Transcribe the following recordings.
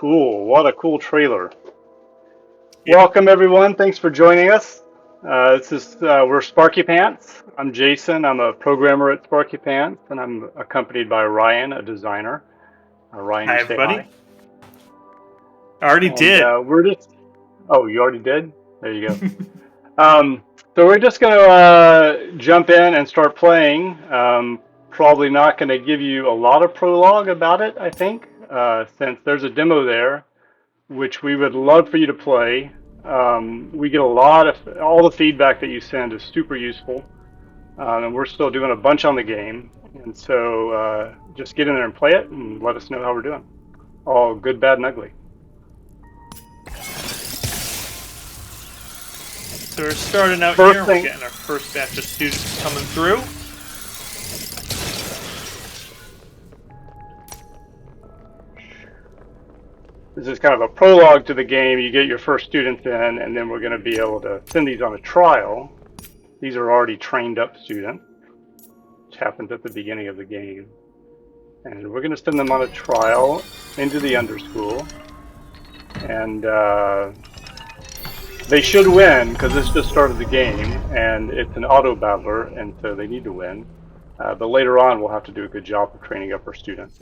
Cool. What a cool trailer. Yeah. Welcome, everyone. Thanks for joining us. We're Sparky Pants. I'm Jason. I'm a programmer at Sparky Pants, and I'm accompanied by Ryan, a designer. Ryan, you Hi, say everybody. hi. I already And did. we're just, oh, you already did? There you go. So we're just going to jump in and start playing. Probably not going to give you a lot of prologue about it, I think, since there's a demo there which we would love for you to play. We get a lot of all the feedback that you send is super useful, and we're still doing a bunch on the game. And so just get in there and play it, and let us know how we're doing. All good, bad, and ugly. So we're starting out First here. We're thing, getting our first batch of students coming through. this is kind of a prologue to the game. You get your first students in, and then we're going to be able to send these on a trial. These are already trained up students, which happens at the beginning of the game. And we're going to send them on a trial into the underschool. And they should win because this just started the game and it's an auto battler, and so they need to win. But later on, we'll have to do a good job of training up our students.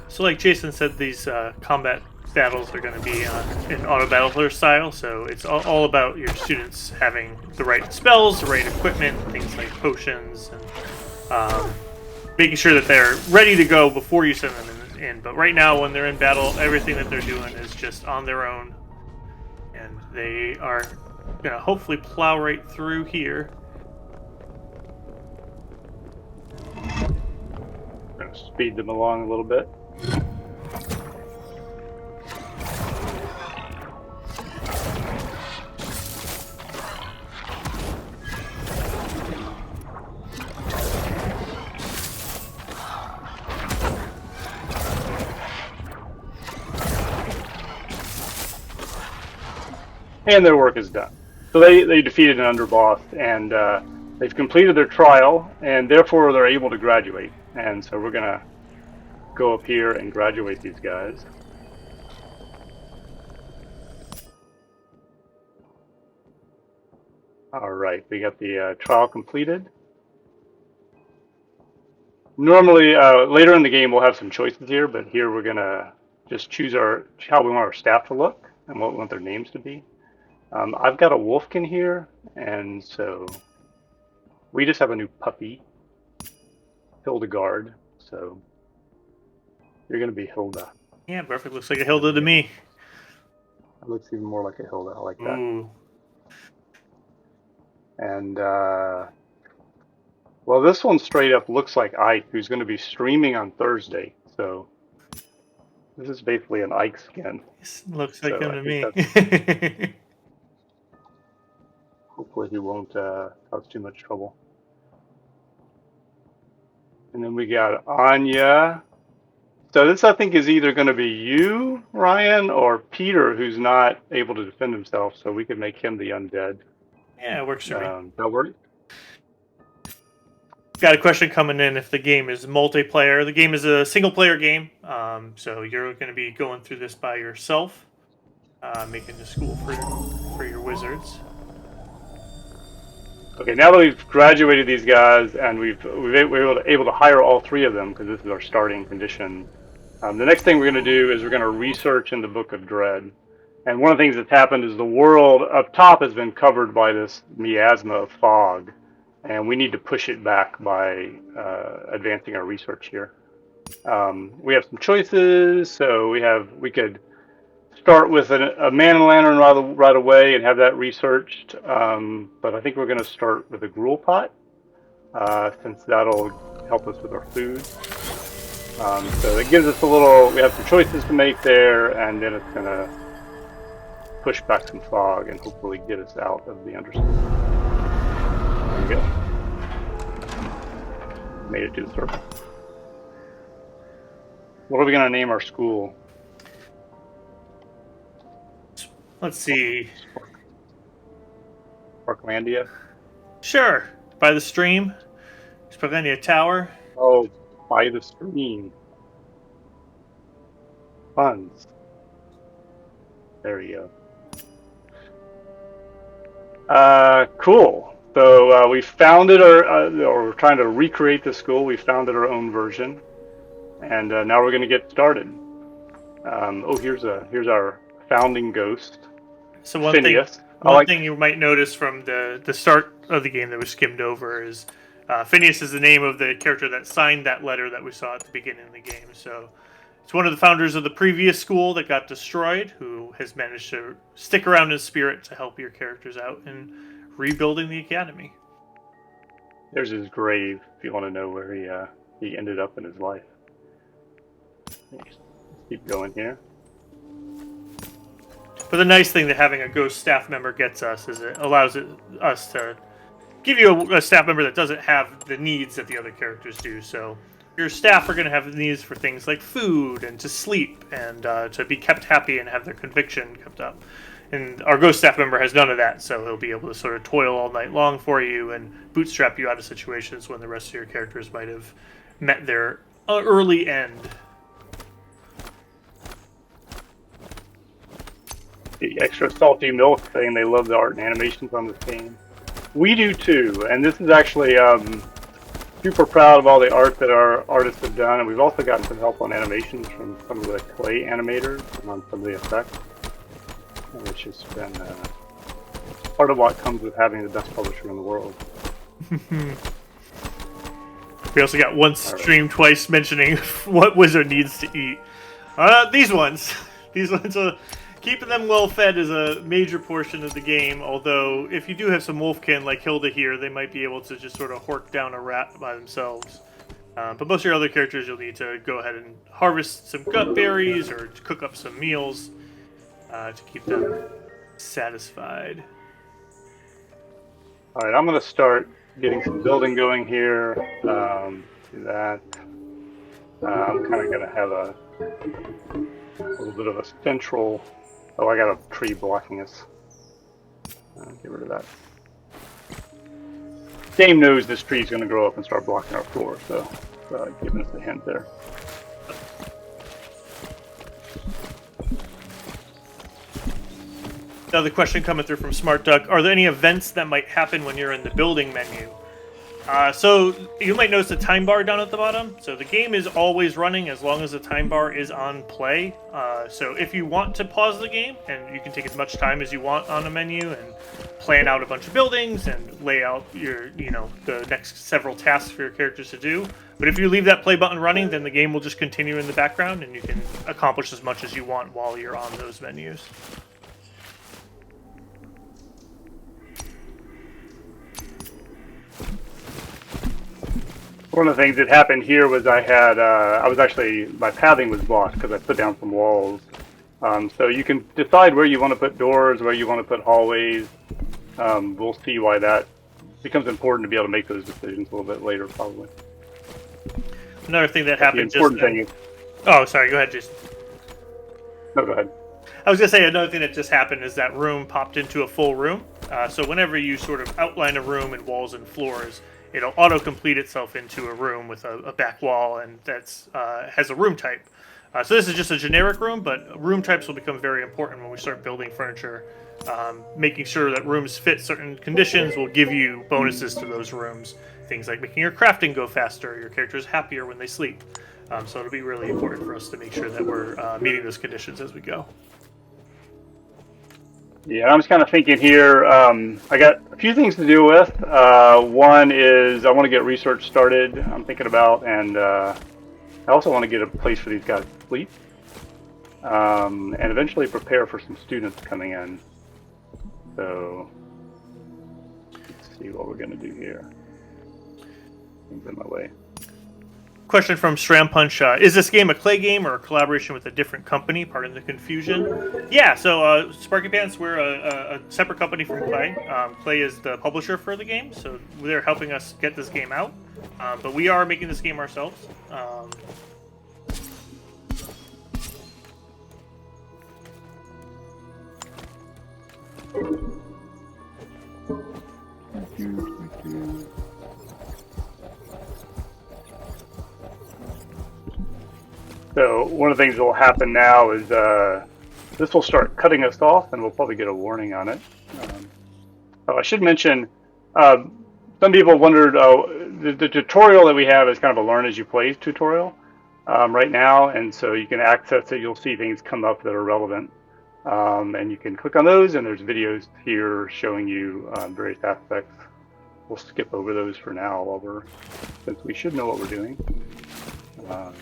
So, like Jason said, these combat battles are going to be in auto battler style. So it's all about your students having the right spells, the right equipment, things like potions, and making sure that they're ready to go before you send them in. But right now, when they're in battle, everything that they're doing is just on their own, and they are going to hopefully plow right through here. Gonna speed them along a little bit. And their work is done. So they defeated an underboss, and they've completed their trial, and therefore they're able to graduate. And so we're gonna go up here and graduate these guys. All right, we got the trial completed. Normally, later in the game, we'll have some choices here, but here we're gonna just choose how we want our staff to look and what we want their names to be. I've got a Wolfkin here, and so we just have a new puppy, Hildegard. So you're gonna be Hilda. Yeah, perfect. Looks like a Hilda to me. It looks even more like a Hilda. I like that. Ooh. And well, this one straight up looks like Ike, who's going to be streaming on Thursday. So this is basically an Ike skin. This looks like him I to think me. hopefully he won't cause too much trouble. And then we got Anya. So this, I think, is either going to be you, Ryan, or Peter, who's not able to defend himself. So we could make him the undead. Yeah, it works for me. That work? Got a question coming in if the game is multiplayer. The game is a single-player game, so you're going to be going through this by yourself, making the school for your wizards. Okay, now that we've graduated these guys and we're able to hire all three of them because this is our starting condition. The next thing we're going to do is we're going to research in the Book of Dread. And one of the things that's happened is the world up top has been covered by this miasma of fog, and we need to push it back by advancing our research here. We have some choices, so we could start with a man-o'-lantern right away and have that researched, but I think we're going to start with a gruel pot, since that'll help us with our food. So it gives us we have some choices to make there, and then it's going to push back some fog and hopefully get us out of the undersea. There we go. Made it to the surface. What are we going to name our school? Let's see. Parklandia? Sure. By the stream. Sparklandia Tower. Oh, By the stream. Funds. There you go. Cool. So we founded or we're trying to recreate the school. We founded our own version, and now we're going to get started. Here's our founding ghost, So Phineas. one thing you might notice from the start of the game that we skimmed over is Phineas is the name of the character that signed that letter that we saw at the beginning of the game. So it's one of the founders of the previous school that got destroyed, who has managed to stick around in spirit to help your characters out in rebuilding the academy. There's his grave. If you want to know where he ended up in his life. Let's keep going here. But the nice thing that having a ghost staff member gets us is it allows us to give you a staff member that doesn't have the needs that the other characters do. So your staff are going to have needs for things like food and to sleep and to be kept happy and have their conviction kept up. And our ghost staff member has none of that, so he'll be able to sort of toil all night long for you and bootstrap you out of situations when the rest of your characters might have met their early end. The extra salty milk thing. They love the art and animations on this game. We do too, and this is actually super proud of all the art that our artists have done, and we've also gotten some help on animations from some of the Klei animators and on some of the effects, which has been part of what comes with having the best publisher in the world. We also got one stream twice mentioning what Wizard needs to eat. These ones. These ones are... Keeping them well fed is a major portion of the game, although if you do have some wolfkin like Hilda here, they might be able to just sort of hork down a rat by themselves. But most of your other characters, you'll need to go ahead and harvest some gut berries or cook up some meals to keep them satisfied. Alright, I'm going to start getting some building going here. Do that. I'm kind of going to have a little bit of a central... Oh, I got a tree blocking us. Get rid of that. Game knows this tree is going to grow up and start blocking our floor, so giving us a hint there. Another question coming through from Smart Duck. Are there any events that might happen when you're in the building menu? So you might notice the time bar down at the bottom. So the game is always running as long as the time bar is on play. So if you want to pause the game, and you can take as much time as you want on a menu and plan out a bunch of buildings and lay out your, the next several tasks for your characters to do. But if you leave that play button running, then the game will just continue in the background and you can accomplish as much as you want while you're on those menus. One of the things that happened here was my pathing was blocked because I put down some walls. So you can decide where you want to put doors, where you want to put hallways. We'll see why that becomes important to be able to make those decisions a little bit later, probably. Another thing that happened Oh, sorry, go ahead, Jason. No, go ahead. I was going to say another thing that just happened is that room popped into a full room. So whenever you sort of outline a room in walls and floors, it'll auto-complete itself into a room with a back wall, and that's has a room type. So this is just a generic room, but room types will become very important when we start building furniture. Making sure that rooms fit certain conditions will give you bonuses to those rooms. Things like making your crafting go faster, your character is happier when they sleep. So it'll be really important for us to make sure that we're meeting those conditions as we go. Yeah, I'm just kind of thinking here, I got a few things to do with. One is I want to get research started, I'm thinking about, and I also want to get a place for these guys to sleep. And eventually prepare for some students coming in. So, let's see what we're going to do here. Things in my way. Question from Stram Punch. Is this game a Klei game or a collaboration with a different company? Pardon the confusion. Yeah, so Sparky Pants, we're a separate company from Klei. Klei is the publisher for the game, so they're helping us get this game out. But we are making this game ourselves. So one of the things that will happen now is this will start cutting us off, and we'll probably get a warning on it. Oh, I should mention, uh, some people wondered, the tutorial that we have is kind of a learn as you play tutorial right now, and so you can access it. You'll see things come up that are relevant, and you can click on those, and there's videos here showing you various aspects. We'll skip over those for now, since we should know what we're doing. Um,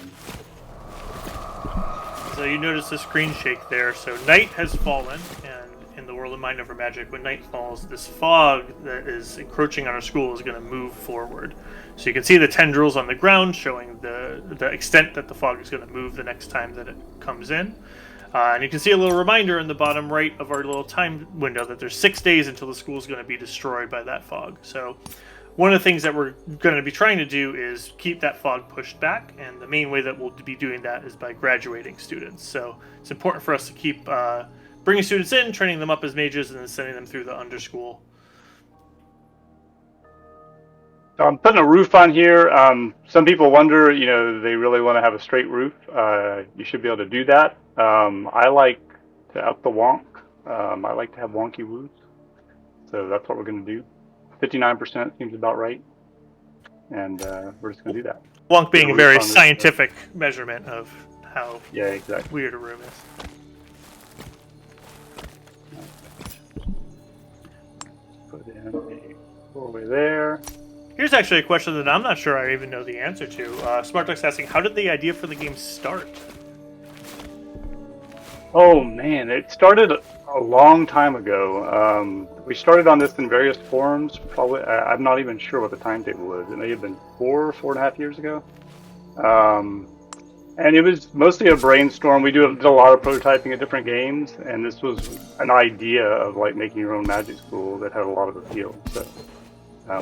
So you notice the screen shake there. So night has fallen, and in the world of Mind Over Magic, when night falls, this fog that is encroaching on our school is going to move forward. So you can see the tendrils on the ground showing the extent that the fog is going to move the next time that it comes in. And you can see a little reminder in the bottom right of our little time window that there's 6 days until the school is going to be destroyed by that fog. So one of the things that we're going to be trying to do is keep that fog pushed back, and the main way that we'll be doing that is by graduating students. So it's important for us to keep bringing students in, training them up as mages, and then sending them through the underschool. So I'm putting a roof on here. Some people wonder, they really want to have a straight roof. You should be able to do that. I like to up the wonk. I like to have wonky roofs. So that's what we're going to do. 59% seems about right. And we're just going to do that. Wonk being a very scientific measurement of how exactly. weird a room is. Put in a doorway there. Here's actually a question that I'm not sure I even know the answer to. Smart Duck's asking, how did the idea for the game start? Oh man, it started a long time ago. We started on this in various forums. Probably, I'm not even sure what the timetable was. It may have been 4.5 years ago. And it was mostly a brainstorm. We did a lot of prototyping of different games, and this was an idea of like making your own magic school that had a lot of appeal. So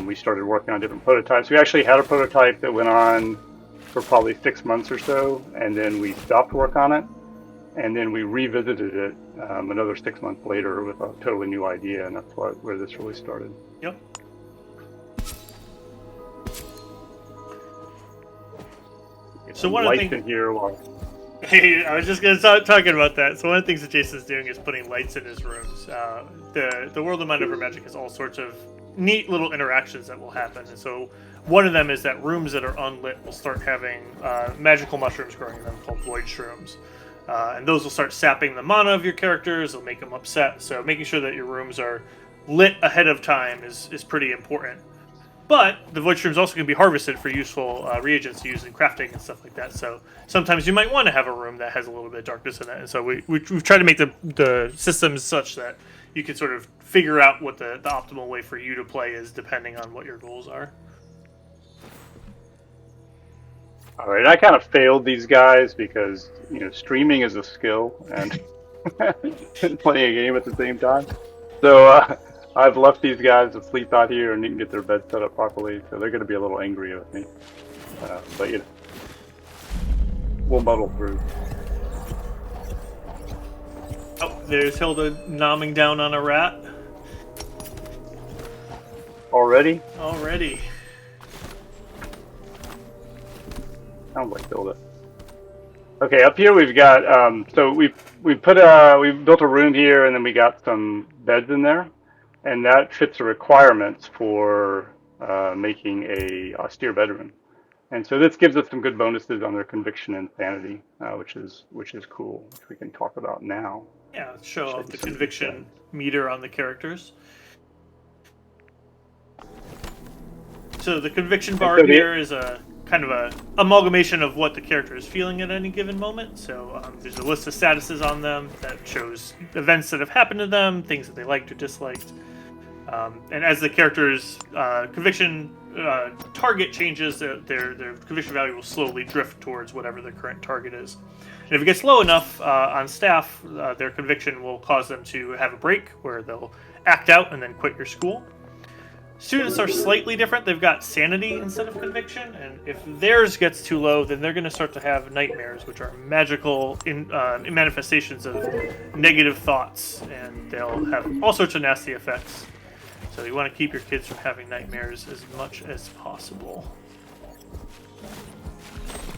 we started working on different prototypes. We actually had a prototype that went on for probably 6 months or so, and then we stopped work on it. And then we revisited it another 6 months later with a totally new idea, and that's where this really started. Yep. So one of the things in here, Hey, I was just going to start talking about that. So one of the things that Jason's doing is putting lights in his rooms. The world of Mind Over Magic has all sorts of neat little interactions that will happen. And so one of them is that rooms that are unlit will start having magical mushrooms growing in them called void shrooms. And those will start sapping the mana of your characters. They'll make them upset. So making sure that your rooms are lit ahead of time is pretty important. But the void shrooms also can be harvested for useful reagents to use in crafting and stuff like that. So sometimes you might want to have a room that has a little bit of darkness in it. And so we've tried to make the systems such that you can sort of figure out what the optimal way for you to play is depending on what your goals are. All right, I kind of failed these guys because streaming is a skill and playing a game at the same time. So I've left these guys to sleep out here and didn't get their bed set up properly, so they're going to be a little angry with me. But we'll muddle through. Oh, there's Hilda nomming down on a rat. Already? Already. Sounds like Hilda. Okay, up here we've got so we've built a room here, and then we got some beds in there, and that fits the requirements for making a austere bedroom. And so this gives us some good bonuses on their conviction and sanity, which is cool, which we can talk about now. Yeah, let's show off the conviction meter on the characters. So the conviction bar here is a kind of a amalgamation of what the character is feeling at any given moment. So there's a list of statuses on them that shows events that have happened to them, things that they liked or disliked. And as the character's conviction target changes, their conviction value will slowly drift towards whatever the current target is. And if it gets low enough on staff, their conviction will cause them to have a break where they'll act out and then quit your school. Students are slightly different. They've got sanity instead of conviction, and if theirs gets too low, then they're going to start to have nightmares, which are magical manifestations of negative thoughts, and they'll have all sorts of nasty effects. So you want to keep your kids from having nightmares as much as possible.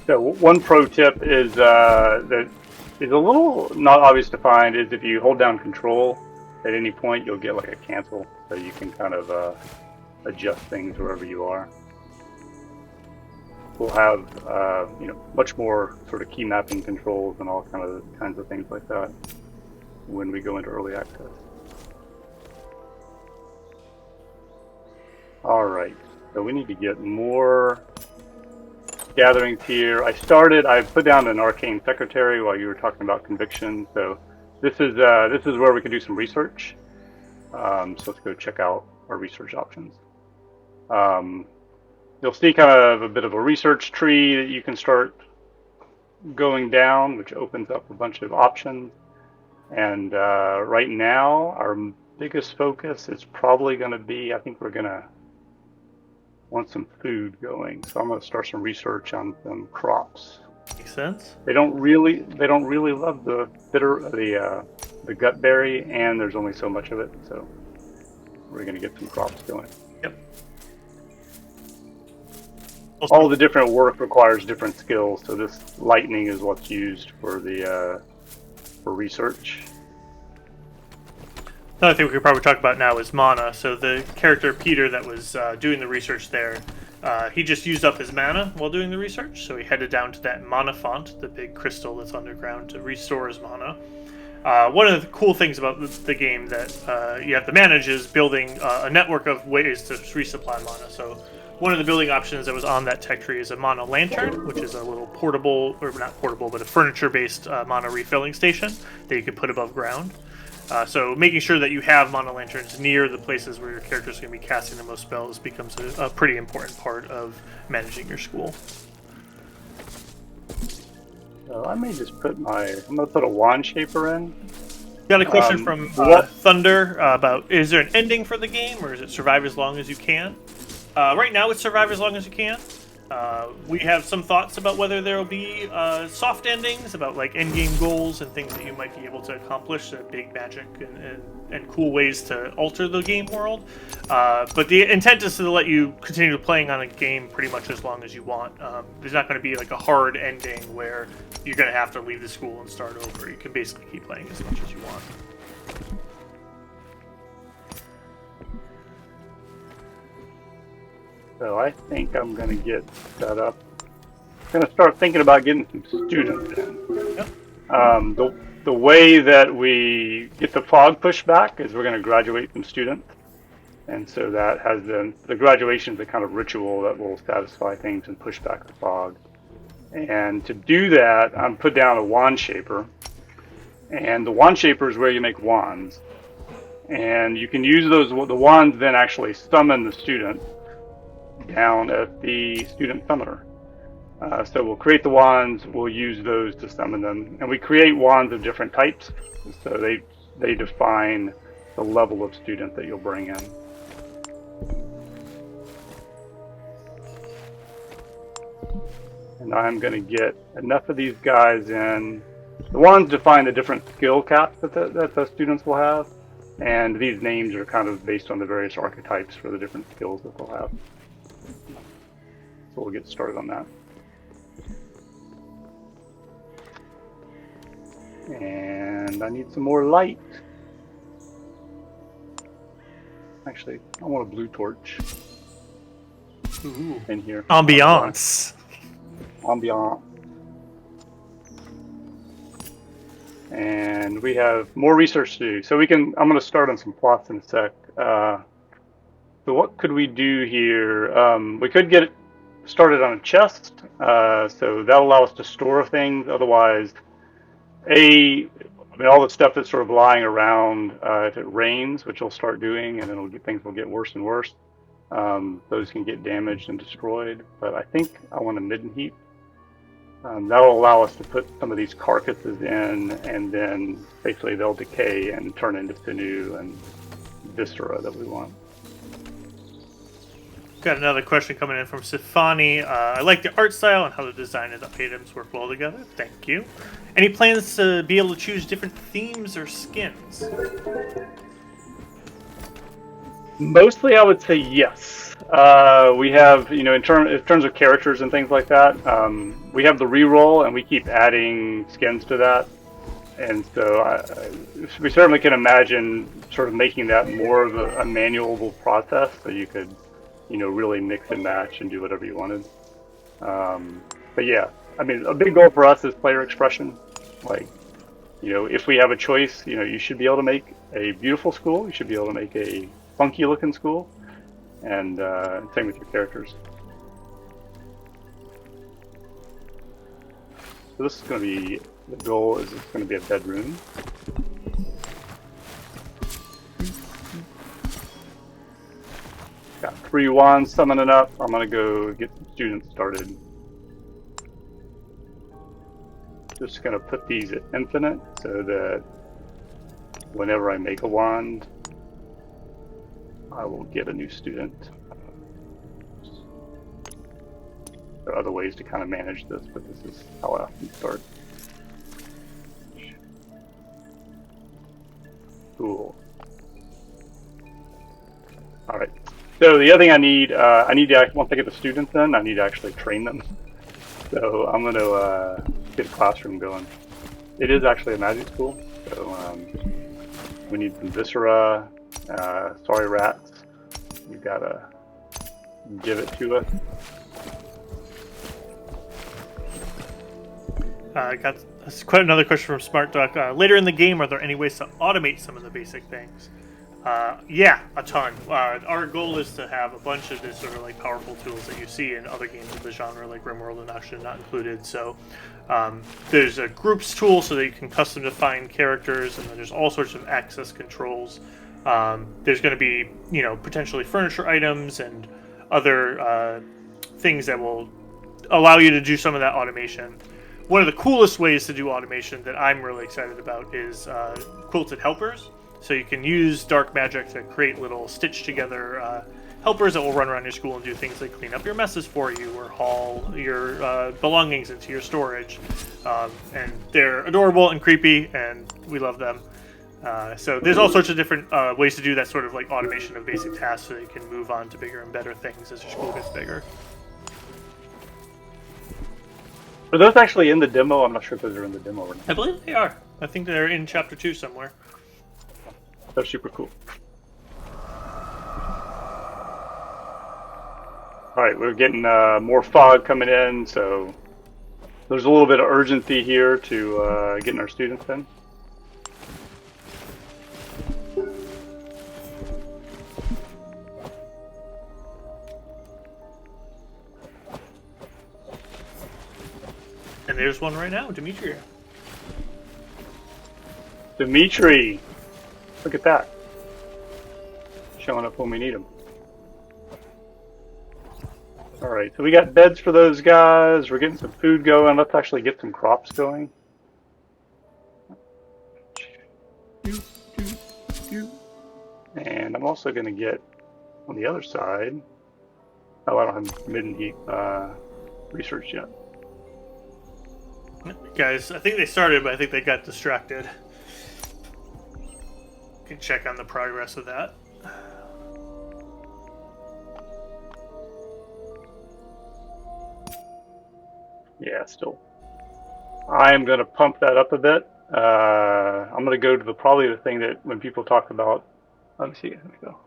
So one pro tip is that is a little not obvious to find is if you hold down Control at any point, you'll get like a cancel, so you can kind of adjust things wherever you are. We'll have much more sort of key mapping controls and all kinds of things like that when we go into early access. All right, so we need to get more gatherings here. I put down an arcane secretary while you were talking about conviction. So this is where we can do some research. So let's go check out our research options. You'll see kind of a bit of a research tree that you can start going down, which opens up a bunch of options. And right now, our biggest focus is probably going to be, I think we're going to want some food going. So I'm going to start some research on some crops. Makes sense. They don't really love the gut berry, and there's only so much of it. So we're going to get some crops going. Yep. All the different work requires different skills, so this lightning is what's used for the for research. Another thing we could probably talk about now is mana. So the character Peter that was doing the research there, he just used up his mana while doing the research, so he headed down to that mana font, the big crystal that's underground, to restore his mana. One of the cool things about the game that you have to manage is building a network of ways to resupply mana. So one of the building options that was on that tech tree is a mana lantern, which is a little portable, or not portable, but a furniture-based mana refilling station that you can put above ground. So making sure that you have mana lanterns near the places where your character is going to be casting the most spells becomes a pretty important part of managing your school. So I may just I'm going to put a wand shaper in. Got a question from Thunder about, is there an ending for the game, or is it survive as long as you can? Right now it's survive as long as you can. We have some thoughts about whether there will be soft endings, about like endgame goals and things that you might be able to accomplish, big magic and cool ways to alter the game world. But the intent is to let you continue playing on a game pretty much as long as you want. There's not going to be like a hard ending where you're going to have to leave the school and start over. You can basically keep playing as much as you want. So I think I'm going to get set up. I'm going to start thinking about getting some students in. Yep. The way that we get the fog pushed back is we're going to graduate some students. And so that has the graduation is a kind of ritual that will satisfy things and push back the fog. And to do that, I'm put down a wand shaper. And the wand shaper is where you make wands. And you can use the wands then actually summon the student down at the student summoner. So we'll create the wands, we'll use those to summon them, and we create wands of different types, so they define the level of student that you'll bring in. And I'm going to get enough of these guys in. The wands define the different skill caps that the students will have, and these names are kind of based on the various archetypes for the different skills that they'll have. So we'll get started on that. And I need some more light. Actually, I want a blue torch. Ooh. In here. Ambiance. Ambiance. And we have more research to do. So I'm going to start on some plots in a sec. So what could we do here? We could get it started on a chest, so that'll allow us to store things. Otherwise, all the stuff that's sort of lying around, if it rains, which it'll start doing, and then things will get worse and worse, those can get damaged and destroyed. But I think I want a midden heap. That'll allow us to put some of these carcasses in, and then basically they'll decay and turn into sinew and viscera that we want. Got another question coming in from Sifani. I like the art style and how the design and the items work well together. Thank you. Any plans to be able to choose different themes or skins? Mostly, I would say yes. We have, in terms of characters and things like that, we have the reroll, and we keep adding skins to that. And so we certainly can imagine sort of making that more of a manual process, so you could, really mix and match and do whatever you wanted. But yeah, I mean, a big goal for us is player expression. Like, if we have a choice, you should be able to make a beautiful school. You should be able to make a funky looking school, and same with your characters. So this is going to be, the goal is it's going to be a bedroom. Got 3 wands summoning up. I'm going to go get some students started. Just going to put these at infinite so that whenever I make a wand, I will get a new student. There are other ways to kind of manage this, but this is how I often start. Cool. All right. So the other thing I need to, once I get the students in, I need to actually train them. So I'm going to get a classroom going. It is actually a magic school, so we need some viscera, sorry rats. You gotta give it to us. I got quite another question from Smart Duck. Later in the game, are there any ways to automate some of the basic things? Yeah, a ton. Our goal is to have a bunch of this sort of like powerful tools that you see in other games of the genre, like RimWorld and Oxygen not included. So there's a groups tool so that you can custom define characters, and then there's all sorts of access controls. There's going to be, potentially furniture items and other things that will allow you to do some of that automation. One of the coolest ways to do automation that I'm really excited about is quilted helpers. So you can use dark magic to create little stitched together helpers that will run around your school and do things like clean up your messes for you or haul your belongings into your storage. And they're adorable and creepy, and we love them. So there's all sorts of different ways to do that sort of like automation of basic tasks so that you can move on to bigger and better things as your school gets bigger. Are those actually in the demo? I'm not sure if those are in the demo or not. I believe they are. I think they're in Chapter 2 somewhere. They're super cool. All right, we're getting more fog coming in, so there's a little bit of urgency here to getting our students in. And there's one right now, Dimitri. Dimitri! Look at that. Showing up when we need them. Alright, so we got beds for those guys. We're getting some food going. Let's actually get some crops going. And I'm also going to get on the other side. Oh, I don't have mid and heat research yet. Guys, I think they started, but I think they got distracted. You can check on the progress of that. Yeah, still. I'm going to pump that up a bit. I'm going to go to probably the thing that when people talk about, let me see, let me go.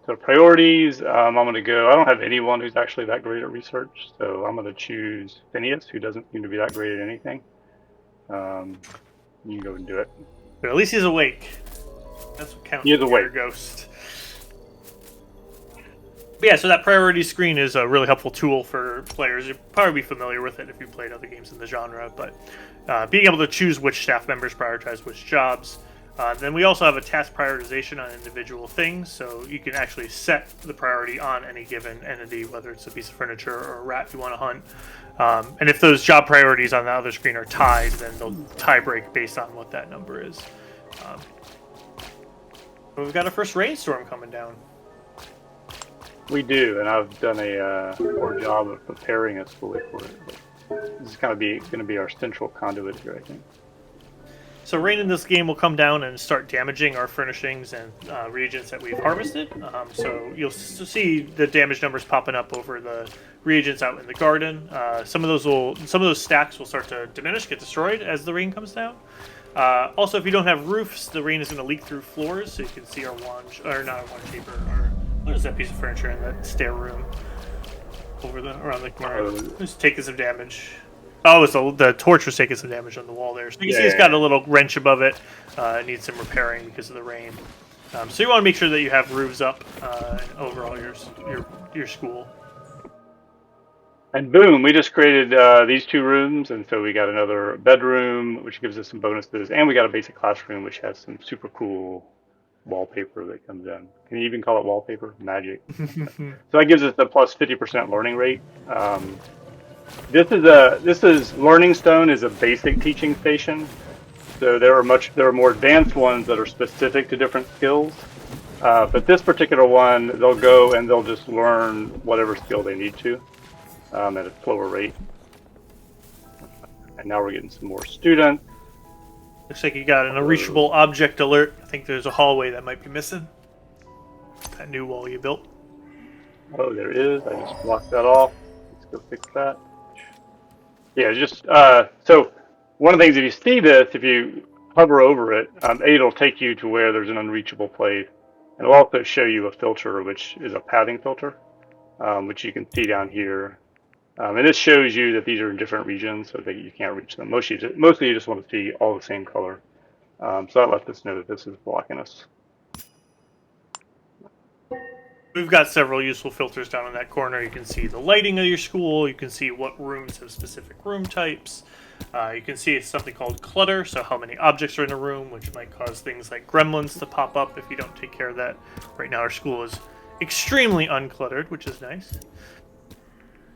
So priorities, I'm going to go, I don't have anyone who's actually that great at research, so I'm going to choose Phineas, who doesn't seem to be that great at anything. You can go and do it. But at least he's awake. That's what counts. He is awake. Ghost. But yeah, so that priority screen is a really helpful tool for players. You'll probably be familiar with it if you played other games in the genre, but being able to choose which staff members prioritize which jobs. Then we also have a task prioritization on individual things, so you can actually set the priority on any given entity, whether it's a piece of furniture or a rat you want to hunt. And if those job priorities on the other screen are tied, then they'll tie break based on what that number is. But we've got a first rainstorm coming down. We do, and I've done a poor job of preparing us fully for it. But this is going to be our central conduit here, I think. So rain in this game will come down and start damaging our furnishings and reagents that we've harvested. So you'll see the damage numbers popping up over the reagents out in the garden. Some of those stacks will start to diminish, get destroyed as the rain comes down. Also, if you don't have roofs, the rain is going to leak through floors, so you can see our wand, or not our wand shaper, or what is that piece of furniture in that stair room around the corner? It's taking some damage. Oh, it's the torch was taking some damage on the wall there. So you can see it's got a little wrench above it. It needs some repairing because of the rain. So you want to make sure that you have roofs up over all your school. And boom, we just created these 2 rooms, and so we got another bedroom, which gives us some bonuses, and we got a basic classroom, which has some super cool wallpaper that comes in. Can you even call it wallpaper? Magic. So that gives us a plus 50% learning rate. This is Learning Stone is a basic teaching station. So there are more advanced ones that are specific to different skills. But this particular one, they'll go and they'll just learn whatever skill they need to at a slower rate. And now we're getting some more students. Looks like you got an unreachable object alert. I think there's a hallway that might be missing. That new wall you built. Oh, there is. I just blocked that off. Let's go fix that. Yeah, just so one of the things, if you see this, if you hover over it, it'll take you to where there's an unreachable place. And it'll also show you a filter, which is a pathing filter, which you can see down here. And this shows you that these are in different regions, so that you can't reach them. Mostly you just want to see all the same color. So that lets us know that this is blocking us. We've got several useful filters down in that corner. You can see the lighting of your school. You can see what rooms have specific room types. You can see something called clutter, so how many objects are in a room, which might cause things like gremlins to pop up if you don't take care of that. Right now our school is extremely uncluttered, which is nice.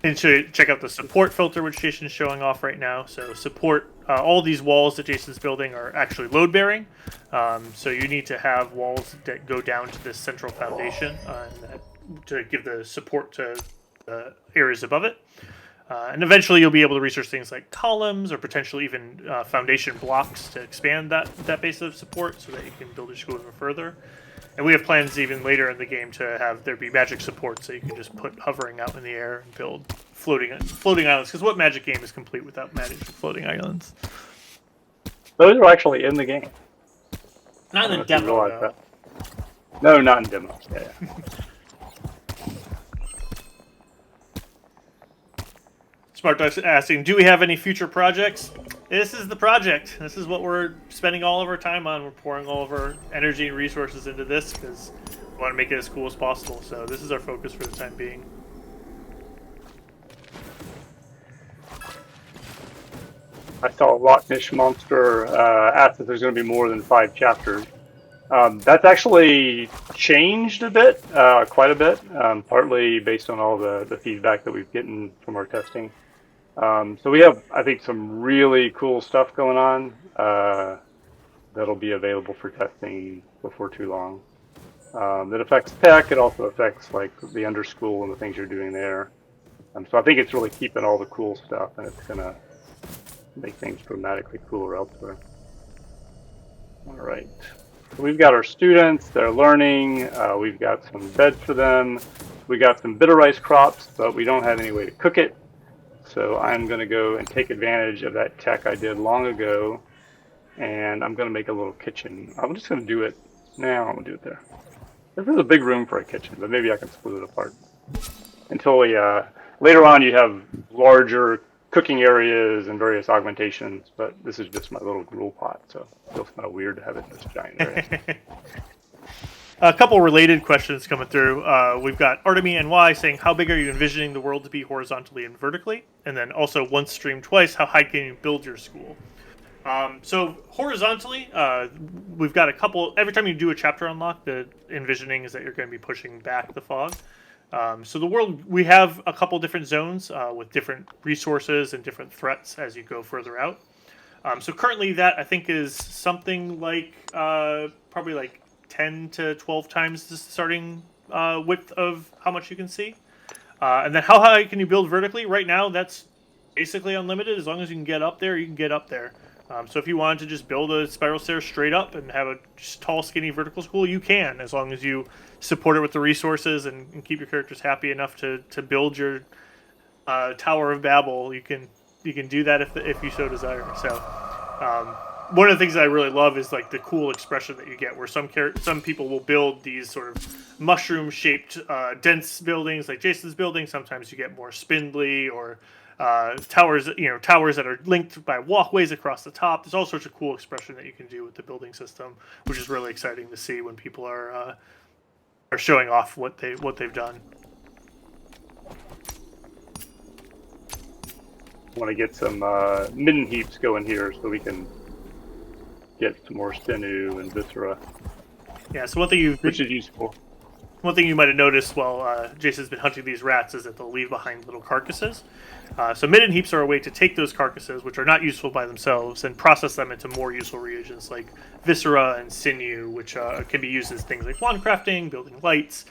And so check out the support filter, which Jason's showing off right now. So support, all these walls that Jason's building are actually load-bearing. So you need to have walls that go down to this central foundation to give the support to the areas above it. And eventually you'll be able to research things like columns or potentially even foundation blocks to expand that base of support so that you can build your school even further. And we have plans even later in the game to have there be magic support, so you can just put hovering out in the air and build floating islands. Because what magic game is complete without magic floating islands? Those are actually in the game. Not in the demo, though. No, not in demo. Yeah. Smart Duck's asking, do we have any future projects? This is the project. This is what we're spending all of our time on. We're pouring all of our energy and resources into this because we want to make it as cool as possible. So this is our focus for the time being. I saw a Loch Ness Monster asked if there's going to be more than 5 chapters. That's actually changed a bit, quite a bit, partly based on all the feedback that we've gotten from our testing. So we have, I think, some really cool stuff going on that'll be available for testing before too long. That affects tech. It also affects like the underschool and the things you're doing there. So I think it's really keeping all the cool stuff, and it's going to make things dramatically cooler elsewhere. All right. So we've got our students. They're learning. We've got some beds for them. We got some bitter rice crops, but we don't have any way to cook it. So I'm going to go and take advantage of that tech I did long ago, and I'm going to make a little kitchen. I'm just going to do it now. I'm going to do it there. This is a big room for a kitchen, but maybe I can split it apart. Until we, later on you have larger cooking areas and various augmentations, but this is just my little gruel pot, so it feels kind of weird to have it in this giant area. A couple related questions coming through. We've got Artemy NY saying, how big are you envisioning the world to be horizontally and vertically? And then also, once streamed twice, how high can you build your school? So horizontally, we've got a couple, every time you do a chapter unlock, the envisioning is that you're going to be pushing back the fog. So the world, we have a couple different zones with different resources and different threats as you go further out. So currently that, I think, is something like, probably like 10 to 12 times the starting width of how much you can see. And then how high can you build vertically? Right now, that's basically unlimited. As long as you can get up there, you can get up there. So if you wanted to just build a spiral stair straight up and have a just tall, skinny vertical school, you can, as long as you support it with the resources and keep your characters happy enough to build your Tower of Babel. You can do that if you so desire. So one of the things that I really love is like the cool expression that you get, where some people will build these sort of mushroom-shaped, dense buildings, like Jason's building. Sometimes you get more spindly or towers, towers that are linked by walkways across the top. There's all sorts of cool expression that you can do with the building system, which is really exciting to see when people are showing off what they've done. Want to get some midden heaps going here so we can get some more Stenu and Viscera, Yeah. So one thing which is useful. One thing you might have noticed while Jason's been hunting these rats is that they'll leave behind little carcasses. So midden heaps are a way to take those carcasses, which are not useful by themselves, and process them into more useful reagents like viscera and sinew, which can be used as things like wand crafting, building lights,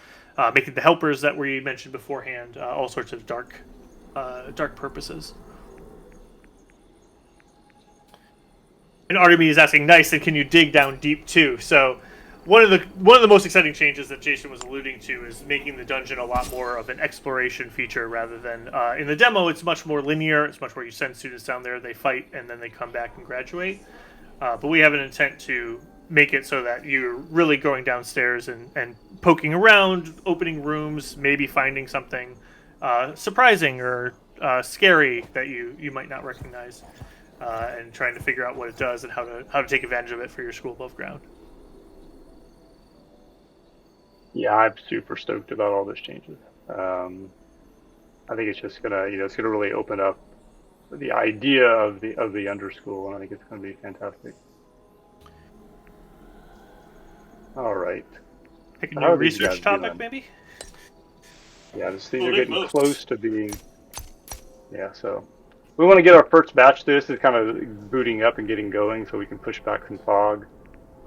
making the helpers that we mentioned beforehand, all sorts of dark purposes. And Artemis is asking, nice, and can you dig down deep too? So one of the most exciting changes that Jason was alluding to is making the dungeon a lot more of an exploration feature rather than in the demo. It's much more linear. It's much more you send students down there, they fight, and then they come back and graduate. But we have an intent to make it so that you're really going downstairs and poking around, opening rooms, maybe finding something surprising or scary that you might not recognize, and trying to figure out what it does and how to take advantage of it for your school above ground. Yeah, I'm super stoked about all those changes. I think it's just gonna, it's gonna really open up the idea of the underschool, and I think it's gonna be fantastic. All right. Pick a new research topic, maybe? Yeah, these are getting close to being. Yeah, so we want to get our first batch. This is kind of booting up and getting going, so we can push back some fog.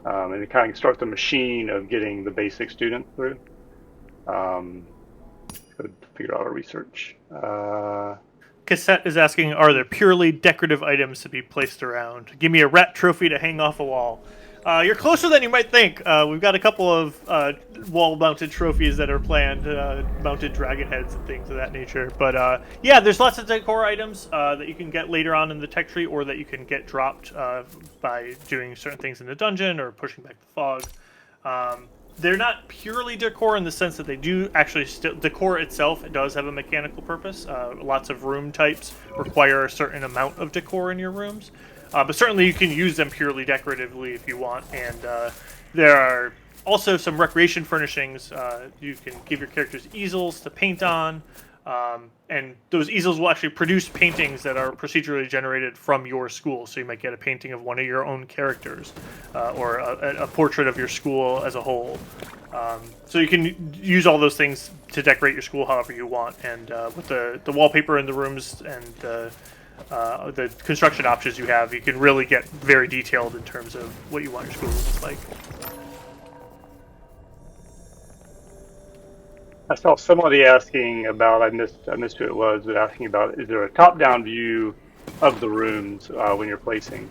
And it kind of start the machine of getting the basic students through. Go figure out our research. Cassette is asking, are there purely decorative items to be placed around? Give me a rat trophy to hang off a wall. You're closer than you might think. We've got a couple of wall-mounted trophies that are planned, mounted dragon heads and things of that nature. But yeah, there's lots of decor items that you can get later on in the tech tree, or that you can get dropped by doing certain things in the dungeon or pushing back the fog. They're not purely decor in the sense that they do actually decor itself. It does have a mechanical purpose. Lots of room types require a certain amount of decor in your rooms. But certainly you can use them purely decoratively if you want. And there are also some recreation furnishings. You can give your characters easels to paint on. And those easels will actually produce paintings that are procedurally generated from your school. So you might get a painting of one of your own characters, or a portrait of your school as a whole. So you can use all those things to decorate your school however you want. And with the wallpaper in the rooms and the construction options you have, you can really get very detailed in terms of what you want your school to look like. I saw somebody asking about, I missed who it was, but asking about, is there a top-down view of the rooms when you're placing?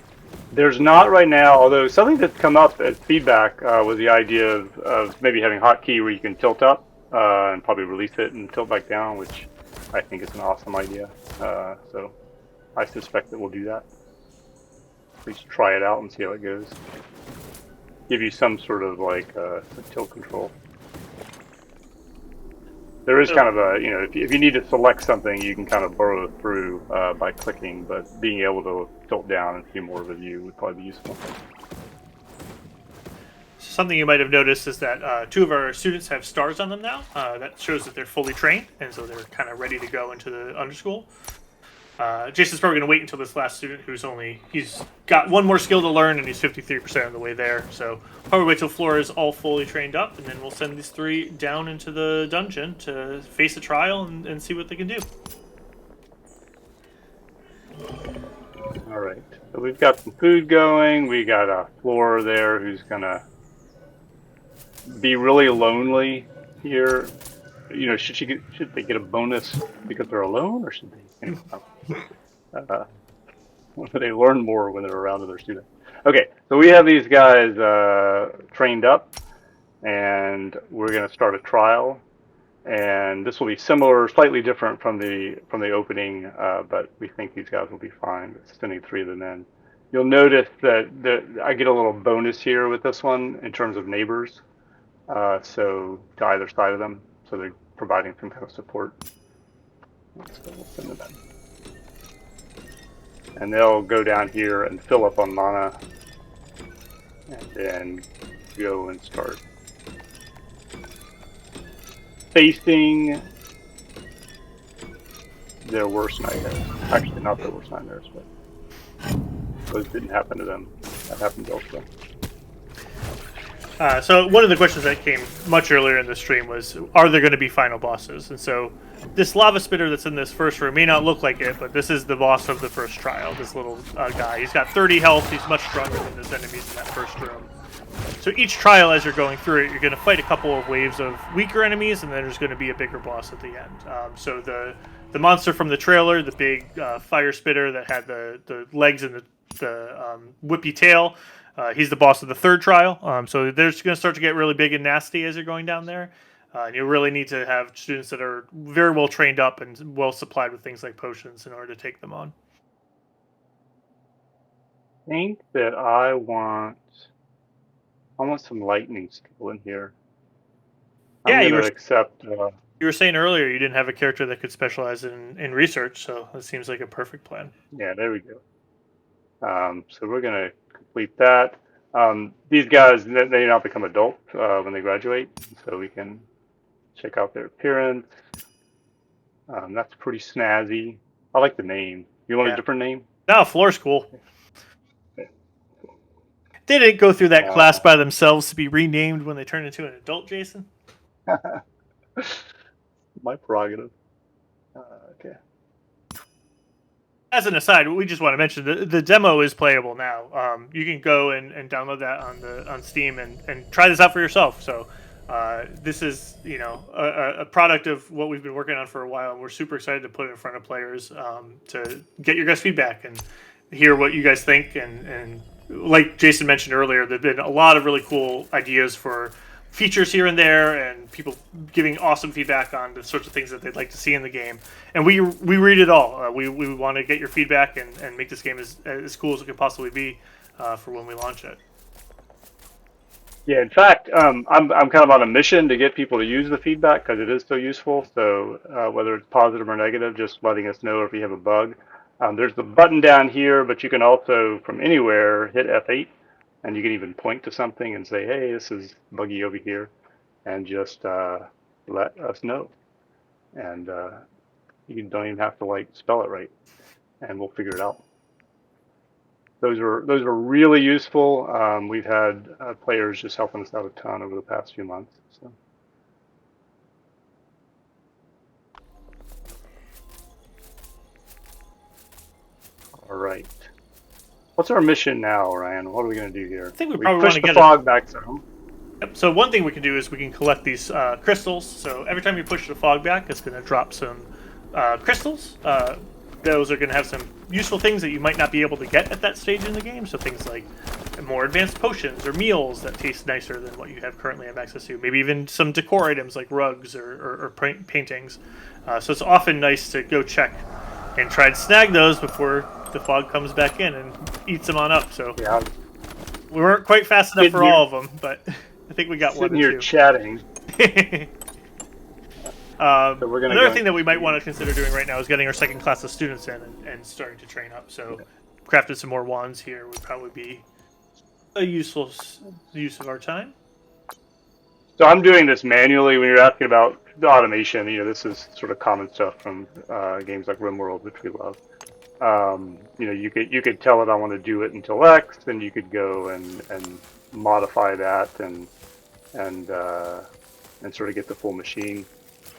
There's not right now, although something that's come up as feedback was the idea of maybe having a hotkey where you can tilt up and probably release it and tilt back down, which I think is an awesome idea. So I suspect that we'll do that. At least try it out and see how it goes. Give you some sort of like tilt control. There is kind of a, if you need to select something, you can kind of burrow through by clicking, but being able to tilt down and see more of a view would probably be useful. Something you might have noticed is that two of our students have stars on them now. That shows that they're fully trained, and so they're kind of ready to go into the underschool. Jason's probably going to wait until this last student, he's got one more skill to learn, and he's 53% of the way there. So probably wait till Flora is all fully trained up, and then we'll send these three down into the dungeon to face a trial and see what they can do. All right. So we've got some food going. We got a Flora there who's going to be really lonely here. Should they get a bonus because they're alone, or should they? They learn more when they're around other students. Okay, so we have these guys trained up, and we're going to start a trial. And this will be similar, slightly different from the opening, but we think these guys will be fine. Sending 3 of them in. You'll notice that I get a little bonus here with this one in terms of neighbors. So to either side of them, so they're providing some kind of support. So we'll send them in, and they'll go down here and fill up on mana, and then go and start facing their worst nightmares. Actually, not their worst nightmares, but those didn't happen to them. That happened elsewhere. So one of the questions that came much earlier in the stream was, are there going to be final bosses? And so this lava spitter that's in this first room may not look like it, but this is the boss of the first trial, this little guy. He's got 30 health. He's much stronger than his enemies in that first room. So each trial, as you're going through it, you're going to fight a couple of waves of weaker enemies, and then there's going to be a bigger boss at the end. So the monster from the trailer, the big fire spitter that had the legs and the whippy tail, he's the boss of the third trial. So they're going to start to get really big and nasty as you're going down there. And you really need to have students that are very well trained up and well supplied with things like potions in order to take them on. I think that I want some lightning skill in here. I'm Yeah, going to accept. You were saying earlier you didn't have a character that could specialize in research, so that seems like a perfect plan. Yeah, there we go. So we're going to complete that. These guys, they now become adults when they graduate, so we can check out their appearance. That's pretty snazzy. I like the name. You want a different name? No, Floor's cool. They didn't go through that class by themselves to be renamed when they turn into an adult, Jason. My prerogative. Okay. As an aside, we just want to mention the demo is playable now. You can go and download that on Steam and try this out for yourself. So this is a product of what we've been working on for a while, and we're super excited to put it in front of players to get your guys' feedback and hear what you guys think. And like Jason mentioned earlier, there've been a lot of really cool ideas for features here and there, and people giving awesome feedback on the sorts of things that they'd like to see in the game. And we read it all. We want to get your feedback and make this game as cool as it can possibly be for when we launch it. Yeah, in fact, I'm kind of on a mission to get people to use the feedback because it is so useful. So whether it's positive or negative, just letting us know if you have a bug. There's the button down here, but you can also, from anywhere, hit F8, and you can even point to something and say, hey, this is buggy over here, and just let us know. And you don't even have to spell it right, and we'll figure it out. Those were really useful. We've had players just helping us out a ton over the past few months. So. All right. What's our mission now, Ryan? What are we going to do here? I think we probably want to push get the fog back some. Yep. So one thing we can do is we can collect these crystals. So every time you push the fog back, it's going to drop some crystals. Those are going to have some useful things that you might not be able to get at that stage in the game. So things like more advanced potions or meals that taste nicer than what you have currently have access to. Maybe even some decor items like rugs or paintings. So it's often nice to go check and try to snag those before the fog comes back in and eats them on up. So yeah. We weren't quite fast enough for all of them, but I think we got one or two. Sitting here chatting. So another thing that we might want to consider doing right now is getting our second class of students in and starting to train up. So crafting some more wands here would probably be a useful use of our time. So I'm doing this manually. When you're asking about the automation, this is sort of common stuff from games like RimWorld, which we love. You could tell it I want to do it until X, and you could go and modify that and sort of get the full machine.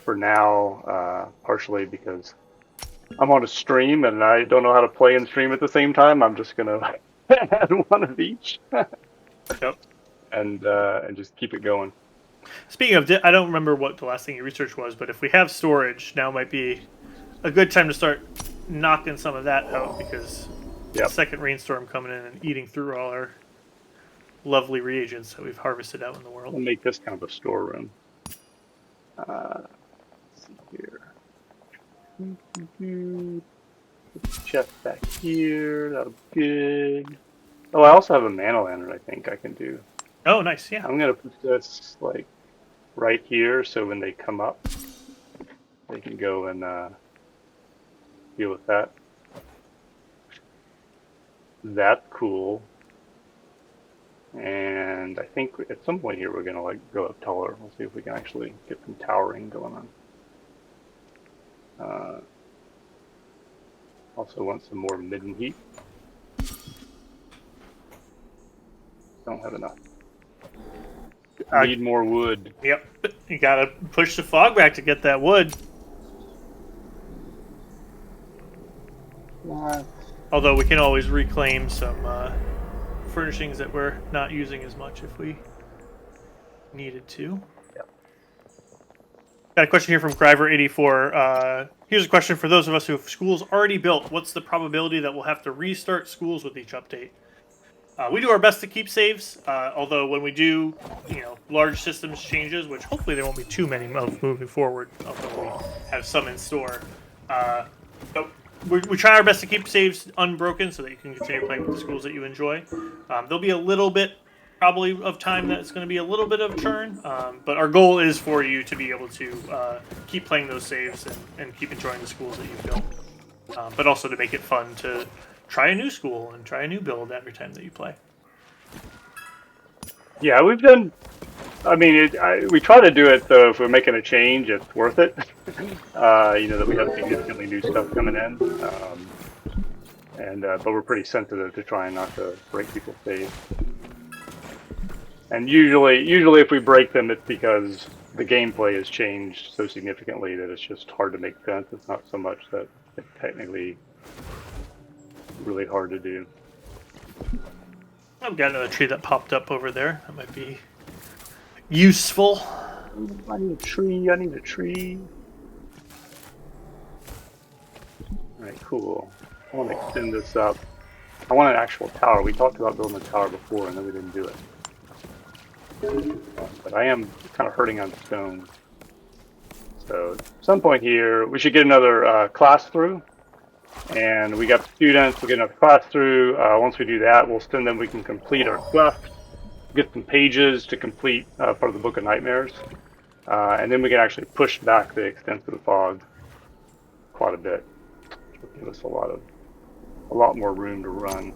For now, partially because I'm on a stream and I don't know how to play and stream at the same time, I'm just gonna add one of each. Yep. And just keep it going. Speaking of, I don't remember what the last thing you researched was, but if we have storage, now might be a good time to start knocking some of that out, because Yep. Second rainstorm coming in and eating through all our lovely reagents that we've harvested out in the world. We'll make this kind of a storeroom. Let's see here. Put the chest back here. That'll be good. Oh, I also have a mana lantern I think I can do. Oh, nice. Yeah. I'm gonna put this like right here so when they come up, they can go and deal with that. That's cool. And I think at some point here we're gonna like go up taller. We'll see if we can actually get some towering going on. Also want some more midden heat. Don't have enough. Need more wood. Yep. You gotta push the fog back to get that wood. Although we can always reclaim some furnishings that we're not using as much if we needed to. Yep. Got a question here from Griver84. Here's a question for those of us who have schools already built. What's the probability that we'll have to restart schools with each update? We do our best to keep saves, although when we do, large systems changes, which hopefully there won't be too many of moving forward, although we have some in store. But we try our best to keep saves unbroken so that you can continue playing with the schools that you enjoy. There'll be a little bit, probably, of time that it's going to be a little bit of churn, but our goal is for you to be able to keep playing those saves and keep enjoying the schools that you've built, but also to make it fun to try a new school and try a new build every time that you play. Yeah, we've done. I mean, we try to do it though. If we're making a change, it's worth it. That we have significantly new stuff coming in, but we're pretty sensitive to trying not to break people's saves. And usually, if we break them, it's because the gameplay has changed so significantly that it's just hard to make sense. It's not so much that it's technically really hard to do. I've got another tree that popped up over there. That might be useful. I need a tree. I need a tree. Alright, cool. I want to extend this up. I want an actual tower. We talked about building a tower before and then we didn't do it. But I am kind of hurting on stone. So at some point here, we should get another class through. And we got the students, we'll get another class through. Once we do that, we can complete our quest, get some pages to complete part of the Book of Nightmares. And then we can actually push back the extent of the fog quite a bit. Which will give us a lot more room to run.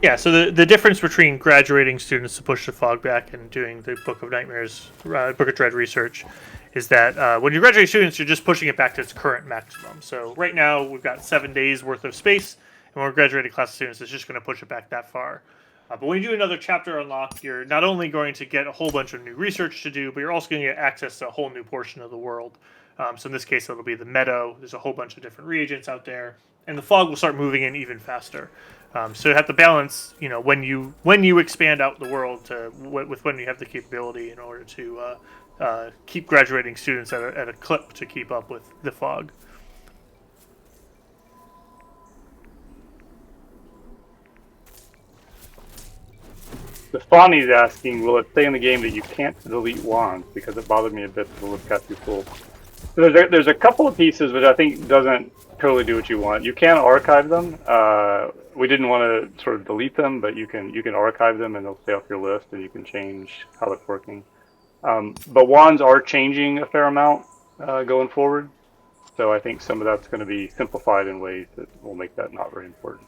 Yeah, so the difference between graduating students to push the fog back and doing the Book of Nightmares, Book of Dread research is that when you graduate students, you're just pushing it back to its current maximum. So right now, we've got 7 days worth of space, and when we're graduating class of students, it's just going to push it back that far. But when you do another chapter unlock, you're not only going to get a whole bunch of new research to do, but you're also going to get access to a whole new portion of the world. So in this case, it'll be the meadow. There's a whole bunch of different reagents out there, and the fog will start moving in even faster. So you have to balance, when you expand out the world with when you have the capability in order to keep graduating students at a clip to keep up with the fog. The Fawny's asking, will it say in the game that you can't delete wands? Because it bothered me a bit to look at too full. So there's a couple of pieces which I think doesn't totally do what you want. You can archive them. We didn't want to sort of delete them, but you can archive them and they'll stay off your list and you can change how it's working. But wands are changing a fair amount going forward. So I think some of that's going to be simplified in ways that will make that not very important.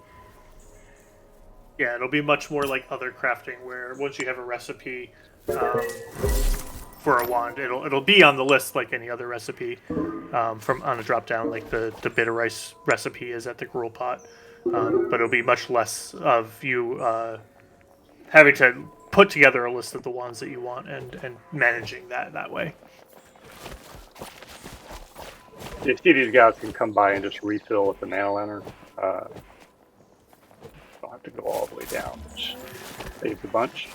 Yeah, it'll be much more like other crafting, where once you have a recipe for a wand, it'll be on the list like any other recipe from on a drop down, like the bitter rice recipe is at the gruel pot. But it'll be much less of you having to put together a list of the wands that you want and managing that way. You see these guys can come by and just refill with the mana lantern. Don't have to go all the way down, which saves a bunch.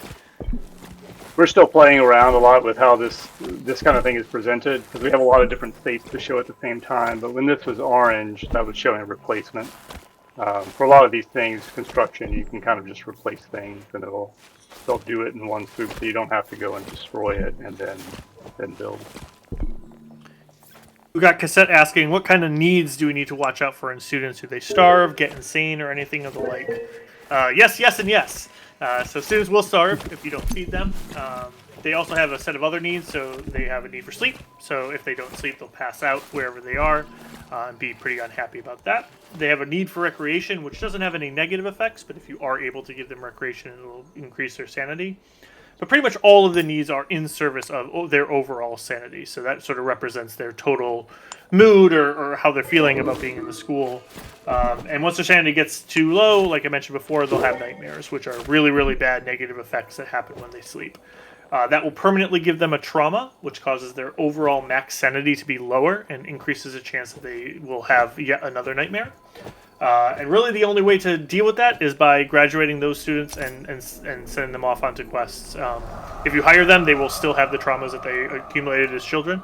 We're still playing around a lot with how this kind of thing is presented, because we have a lot of different states to show at the same time. But when this was orange, that was showing a replacement For a lot of these things, construction, you can kind of just replace things, and they'll do it in one swoop, so you don't have to go and destroy it and then build. We got Cassette asking, what kind of needs do we need to watch out for in students? Do they starve, get insane, or anything of the like? Yes, yes, and yes. So students will starve if you don't feed them. They also have a set of other needs, so they have a need for sleep. So if they don't sleep, they'll pass out wherever they are and be pretty unhappy about that. They have a need for recreation, which doesn't have any negative effects, but if you are able to give them recreation, it will increase their sanity. But pretty much all of the needs are in service of their overall sanity. So that sort of represents their total mood or how they're feeling about being in the school. And once their sanity gets too low, like I mentioned before, they'll have nightmares, which are really, really bad negative effects that happen when they sleep. That will permanently give them a trauma, which causes their overall max sanity to be lower and increases the chance that they will have yet another nightmare. And really, the only way to deal with that is by graduating those students and sending them off onto quests. If you hire them, they will still have the traumas that they accumulated as children.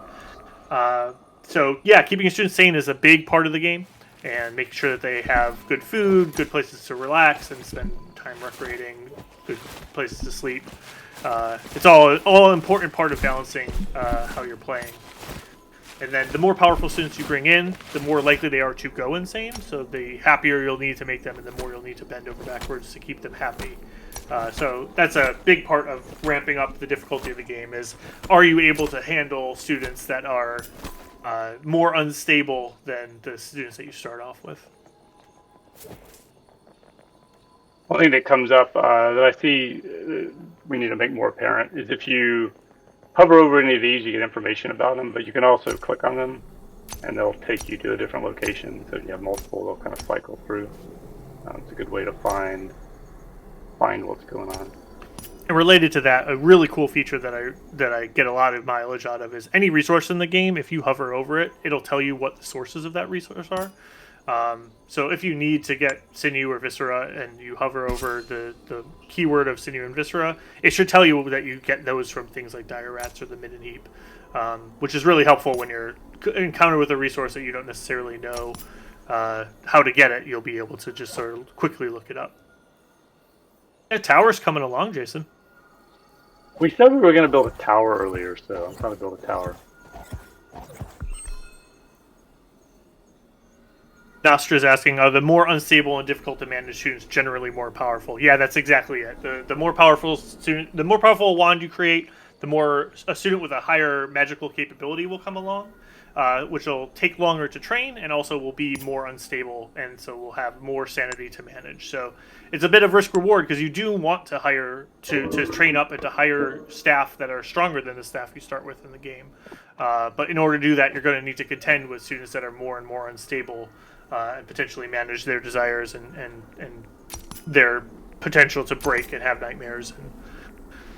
So, yeah, keeping a student sane is a big part of the game, and making sure that they have good food, good places to relax and spend time recreating, good places to sleep. It's all an important part of balancing how you're playing. And then the more powerful students you bring in, the more likely they are to go insane. So the happier you'll need to make them, and the more you'll need to bend over backwards to keep them happy. So that's a big part of ramping up the difficulty of the game is, are you able to handle students that are more unstable than the students that you start off with? One thing that comes up that I see we need to make more apparent is if you hover over any of these, you get information about them, but you can also click on them, and they'll take you to a different location. So if you have multiple, they'll kind of cycle through. It's a good way to find what's going on. And related to that, a really cool feature that I get a lot of mileage out of is any resource in the game. If you hover over it, it'll tell you what the sources of that resource are. So if you need to get sinew or viscera and you hover over the keyword of sinew and viscera, it should tell you that you get those from things like dire rats or the midden heap, which is really helpful when you're encountered with a resource that you don't necessarily know how to get it. You'll be able to just sort of quickly look it up. Yeah, tower's coming along, Jason. We said we were going to build a tower earlier, so I'm trying to build a tower. Nostra's asking, are the more unstable and difficult to manage students generally more powerful? Yeah, that's exactly it. The more powerful student, the more powerful wand you create, the more a student with a higher magical capability will come along, which will take longer to train and also will be more unstable, and so will have more sanity to manage. So it's a bit of risk reward because you do want to hire to train up and to hire staff that are stronger than the staff you start with in the game. But in order to do that, you're going to need to contend with students that are more and more unstable. And potentially manage their desires and their potential to break and have nightmares.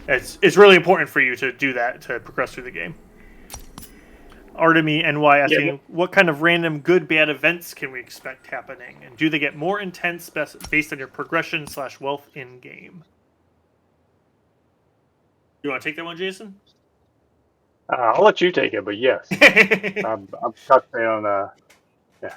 And it's really important for you to do that to progress through the game. Artemy NY asking, what kind of random good bad events can we expect happening, and do they get more intense based on your progression / wealth in game? You want to take that one, Jason? I'll let you take it, but yes, I'm touching on yeah.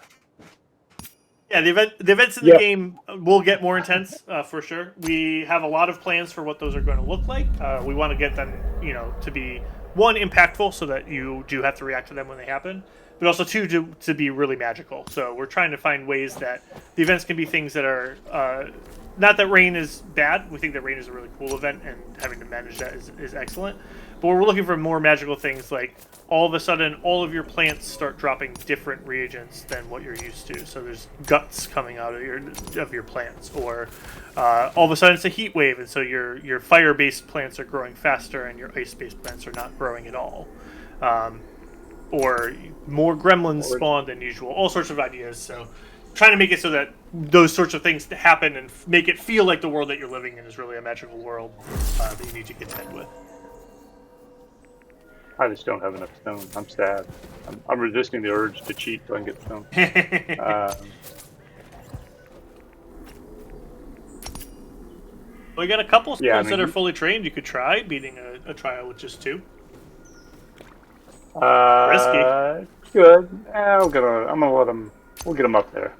Yeah, the events in the game will get more intense for sure. We have a lot of plans for what those are going to look like. We want to get them, to be one, impactful, so that you do have to react to them when they happen, but also two, to be really magical. So we're trying to find ways that the events can be things that are not that rain is bad. We think that rain is a really cool event, and having to manage that is excellent. But we're looking for more magical things, like all of a sudden all of your plants start dropping different reagents than what you're used to. So there's guts coming out of your plants, or all of a sudden it's a heat wave, and so your fire-based plants are growing faster and your ice-based plants are not growing at all. Or more gremlins spawn than usual. All sorts of ideas. So trying to make it so that those sorts of things happen and make it feel like the world that you're living in is really a magical world that you need to contend with. I just don't have enough stone. I'm sad. I'm resisting the urge to cheat so I can get stone. Well, you got a couple skills that are fully trained. You could try beating a trial with just 2. Risky. Good. I'm gonna let them. We'll get them up there.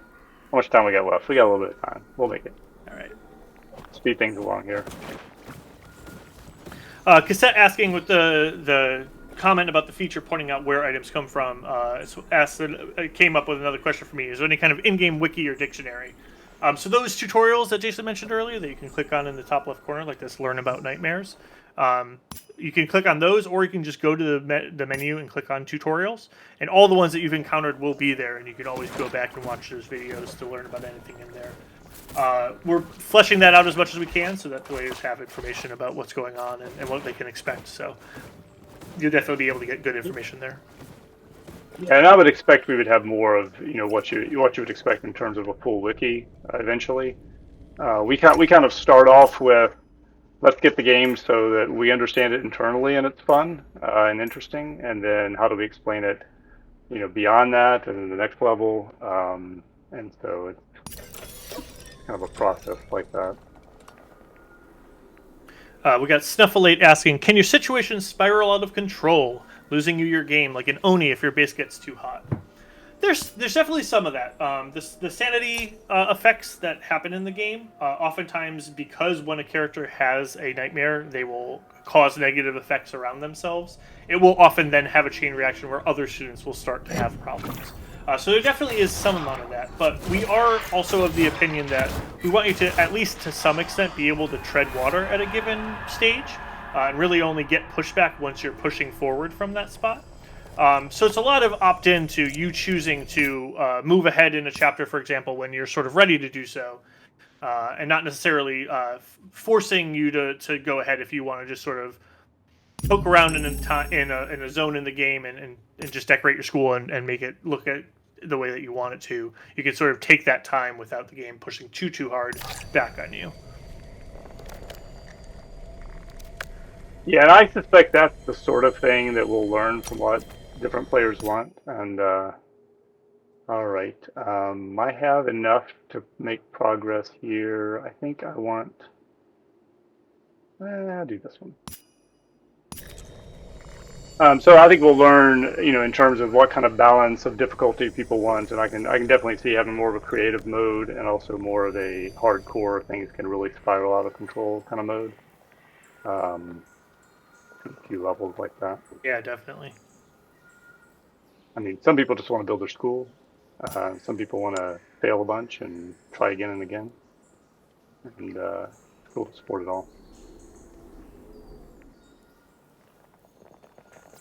How much time we got left? We got a little bit of time. We'll make it. All right. Speed things along here. Cassette asking with the comment about the feature pointing out where items come from. Came up with another question for me. Is there any kind of in-game wiki or dictionary? So those tutorials that Jason mentioned earlier that you can click on in the top left corner, like this Learn About Nightmares, you can click on those, or you can just go to the menu and click on tutorials, and all the ones that you've encountered will be there, and you can always go back and watch those videos to learn about anything in there. We're fleshing that out as much as we can so that players have information about what's going on and what they can expect. So you'll definitely be able to get good information there. Yeah, and I would expect we would have more of what you would expect in terms of a full wiki eventually. We kind of start off with let's get the game so that we understand it internally and it's fun and interesting, and then how do we explain it, beyond that and then the next level. And so it's kind of a process like that. We got Snufflate asking, can your situation spiral out of control, losing you your game like an Oni if your base gets too hot? There's definitely some of that. The sanity effects that happen in the game, oftentimes because when a character has a nightmare, they will cause negative effects around themselves. It will often then have a chain reaction where other students will start to have problems. So there definitely is some amount of that, but we are also of the opinion that we want you to, at least to some extent, be able to tread water at a given stage, and really only get pushback once you're pushing forward from that spot. So it's a lot of opt-in to you choosing to move ahead in a chapter, for example, when you're sort of ready to do so, and not necessarily forcing you to go ahead if you want to just sort of poke around in a zone in the game and just decorate your school and make it look at the way that you want it to. You can sort of take that time without the game pushing too hard back on you. Yeah, and I suspect that's the sort of thing that we'll learn from what different players want. And all right, I have enough to make progress here. I think I want. I'll do this one. So I think we'll learn, in terms of what kind of balance of difficulty people want, and I can definitely see having more of a creative mode and also more of a hardcore, things can really spiral out of control kind of mode. A few levels like that. Yeah, definitely. I mean, some people just want to build their school. Some people want to fail a bunch and try again and again. And it's cool to support it all.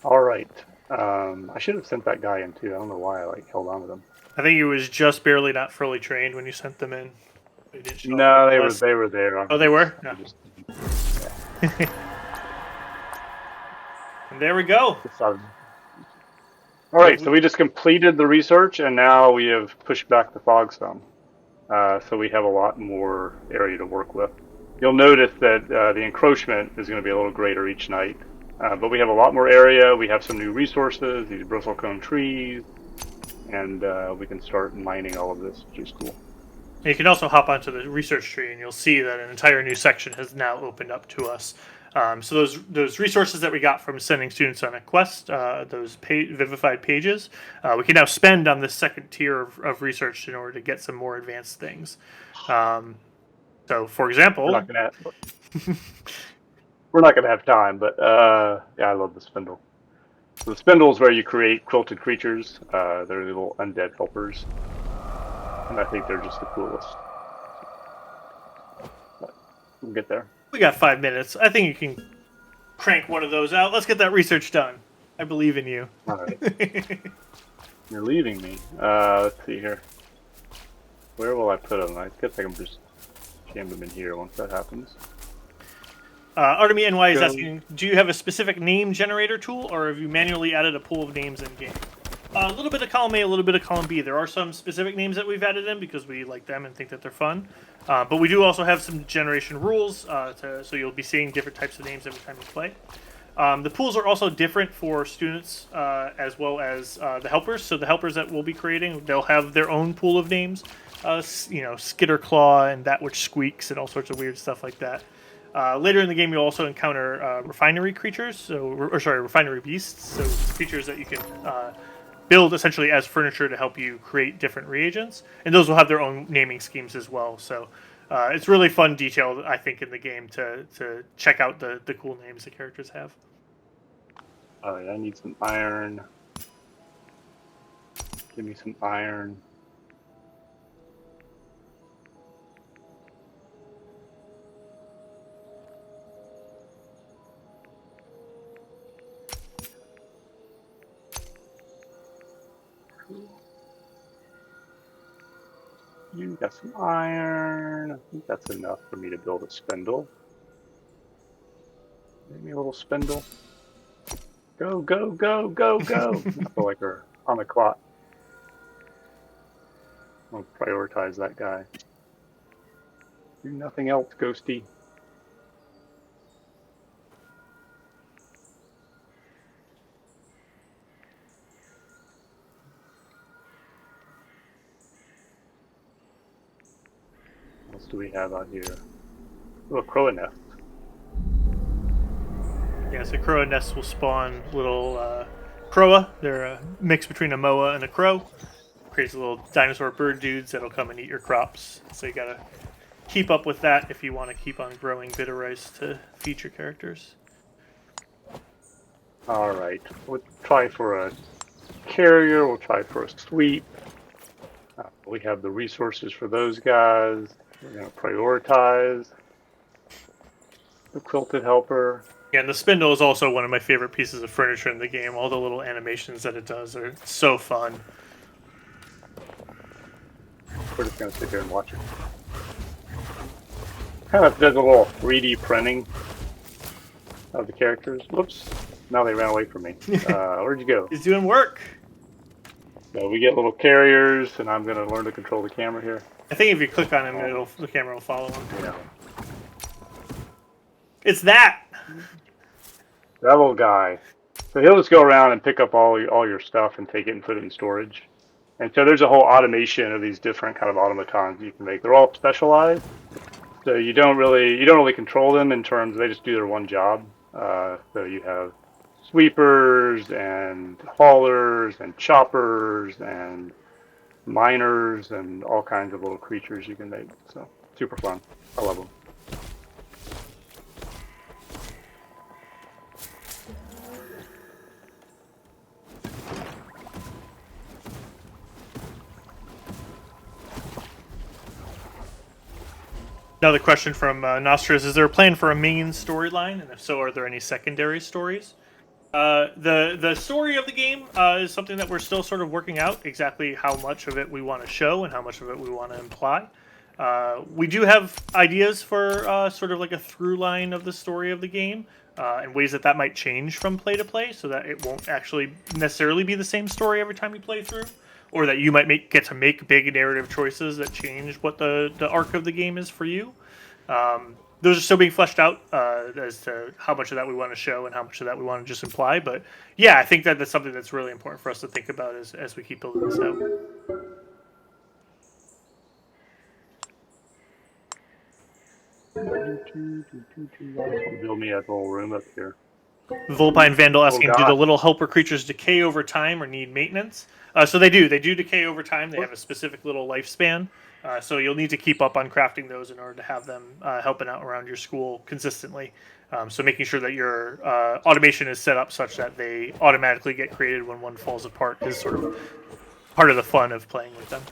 All right. I should have sent that guy in too. I don't know why I held on to them. I think he was just barely not fully trained when you sent them in. No, they were there. Oh, they were? No. Yeah. And there we go. All right, so we just completed the research, and now we have pushed back the fog some. So we have a lot more area to work with. You'll notice that the encroachment is going to be a little greater each night. But we have a lot more area. We have some new resources, these bristlecone trees, and we can start mining all of this, which is cool. You can also hop onto the research tree, and you'll see that an entire new section has now opened up to us. So those resources that we got from sending students on a quest, those vivified pages, we can now spend on this second tier of research in order to get some more advanced things. So, for example... We're not going to have time, but yeah, I love the spindle. So the spindle is where you create quilted creatures. They're little undead helpers. And I think they're just the coolest. But we'll get there. We got 5 minutes. I think you can crank one of those out. Let's get that research done. I believe in you. All right. You're leaving me. Let's see here. Where will I put them? I guess I can just jam them in here once that happens. Artemy NY is asking, do you have a specific name generator tool, or have you manually added a pool of names in game? A little bit of column A, a little bit of column B. There are some specific names that we've added in because we like them and think that they're fun. But we do also have some generation rules, so you'll be seeing different types of names every time you play. The pools are also different for students as well as the helpers. So the helpers that we'll be creating, they'll have their own pool of names. Skitterclaw and That Which Squeaks and all sorts of weird stuff like that. Later in the game, you'll also encounter refinery creatures, refinery beasts, so creatures that you can build essentially as furniture to help you create different reagents, and those will have their own naming schemes as well. So it's really fun detail, I think, in the game to check out the cool names the characters have. All right, I need some iron. Give me some iron. You got some iron. I think that's enough for me to build a spindle. Maybe a little spindle. Go, go, go, go, go. I feel like we're on the clock. I'll prioritize that guy. Do nothing else, Ghosty. What else do we have out here? Oh, a crow nest. Yeah, so crow nests will spawn little crowa. They're a mix between a moa and a crow. Creates little dinosaur bird dudes that'll come and eat your crops. So you gotta keep up with that if you want to keep on growing bitter rice to feed your characters. All right, we'll try for a carrier. We'll try for a sweep. We have the resources for those guys. We're going to prioritize the quilted helper. Yeah, and the spindle is also one of my favorite pieces of furniture in the game. All the little animations that it does are so fun. We're just going to sit here and watch it. Kind of does a little 3D printing of the characters. Whoops. Now they ran away from me. Where'd you go? He's doing work. So we get little carriers, and I'm going to learn to control the camera here. I think if you click on him, the camera will follow him. Yeah. It's that! That little guy. So he'll just go around and pick up all your stuff and take it and put it in storage. And so there's a whole automation of these different kind of automatons you can make. They're all specialized, so you don't really control them in terms they just do their one job. So you have sweepers and haulers and choppers and miners and all kinds of little creatures you can make. So super fun. I love them. Another question from Nostra is there a plan for a main storyline? And if so, are there any secondary stories? The story of the game is something that we're still sort of working out, exactly how much of it we want to show and how much of it we want to imply. We do have ideas for sort of like a through line of the story of the game, and ways that might change from play to play, so that it won't actually necessarily be the same story every time you play through, or that you might get to make big narrative choices that change what the arc of the game is for you. Those are still being fleshed out as to how much of that we want to show and how much of that we want to just imply. But yeah, I think that's something that's really important for us to think about as we keep building this out. Build me a little room up here. Vulpine Vandal asking, do the God. little helper creatures decay over time or need maintenance? So they do. They do decay over time. They have a specific little lifespan. So you'll need to keep up on crafting those in order to have them helping out around your school consistently. So making sure that your automation is set up such that they automatically get created when one falls apart is sort of part of the fun of playing with them.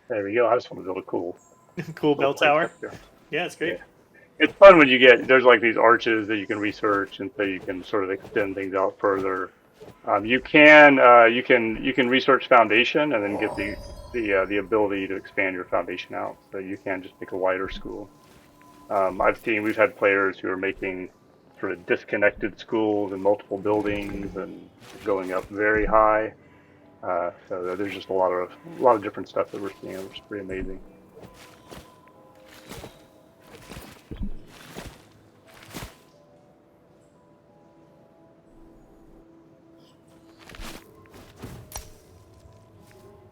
There we go. I just want to build a cool Bell tower. Yeah, it's great. Yeah. It's fun when there's like these arches that you can research, and so you can sort of extend things out further. You can research foundation and then get the ability to expand your foundation out. So you can just make a wider school. We've had players who are making sort of disconnected schools and multiple buildings and going up very high. So there's just a lot of different stuff that we're seeing, which is pretty amazing.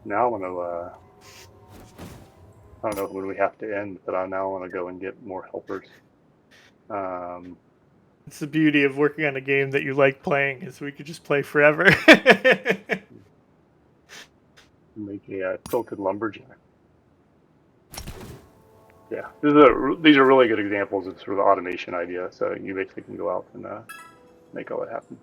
Now I'm gonna I don't know when we have to end, but I now want to go and get more helpers. Um, It's the beauty of working on a game that you like playing, is we could just play forever. make a tilted lumberjack. Yeah, these are really good examples of sort of the automation idea. So you basically can go out and make all that happen.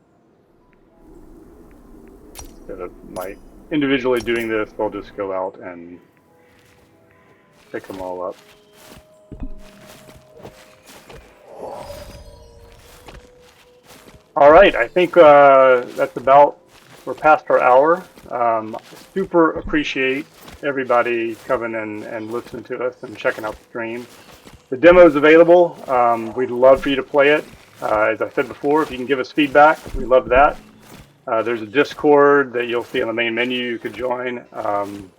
Instead of my individually doing this, they'll just go out and pick them all up. All right, I think that's about, we're past our hour. Super appreciate everybody coming in and listening to us and checking out the stream. The demo is available. We'd love for you to play it. As I said before, if you can give us feedback, we love that. There's a Discord that you'll see on the main menu you could join. And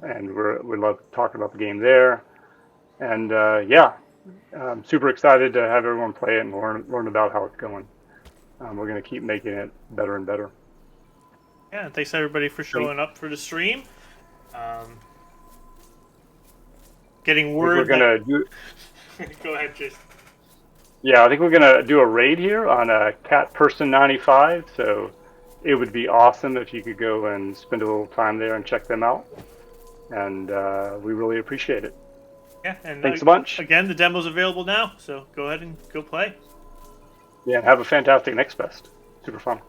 we love talking about the game there. And yeah, I'm super excited to have everyone play it and learn about how it's going. We're going to keep making it better and better. Yeah, thanks everybody for showing up for the stream. Getting word. We're gonna do. Go ahead, Jason. Yeah, I think we're gonna do a raid here on Cat Person 95. So it would be awesome if you could go and spend a little time there and check them out. And we really appreciate it. Yeah, and thanks a bunch. Again, the demo's available now, so go ahead and go play. Yeah, have a fantastic next fest. Super fun.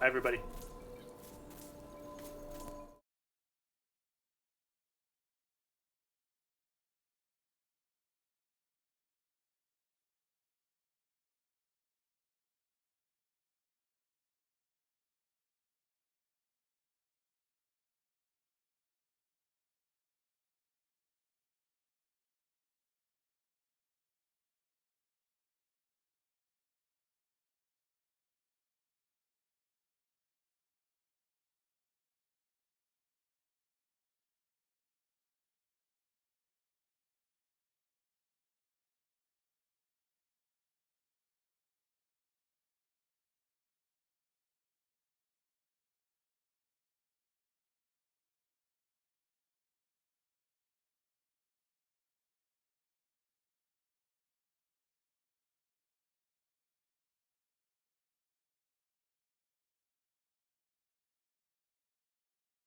Bye, everybody.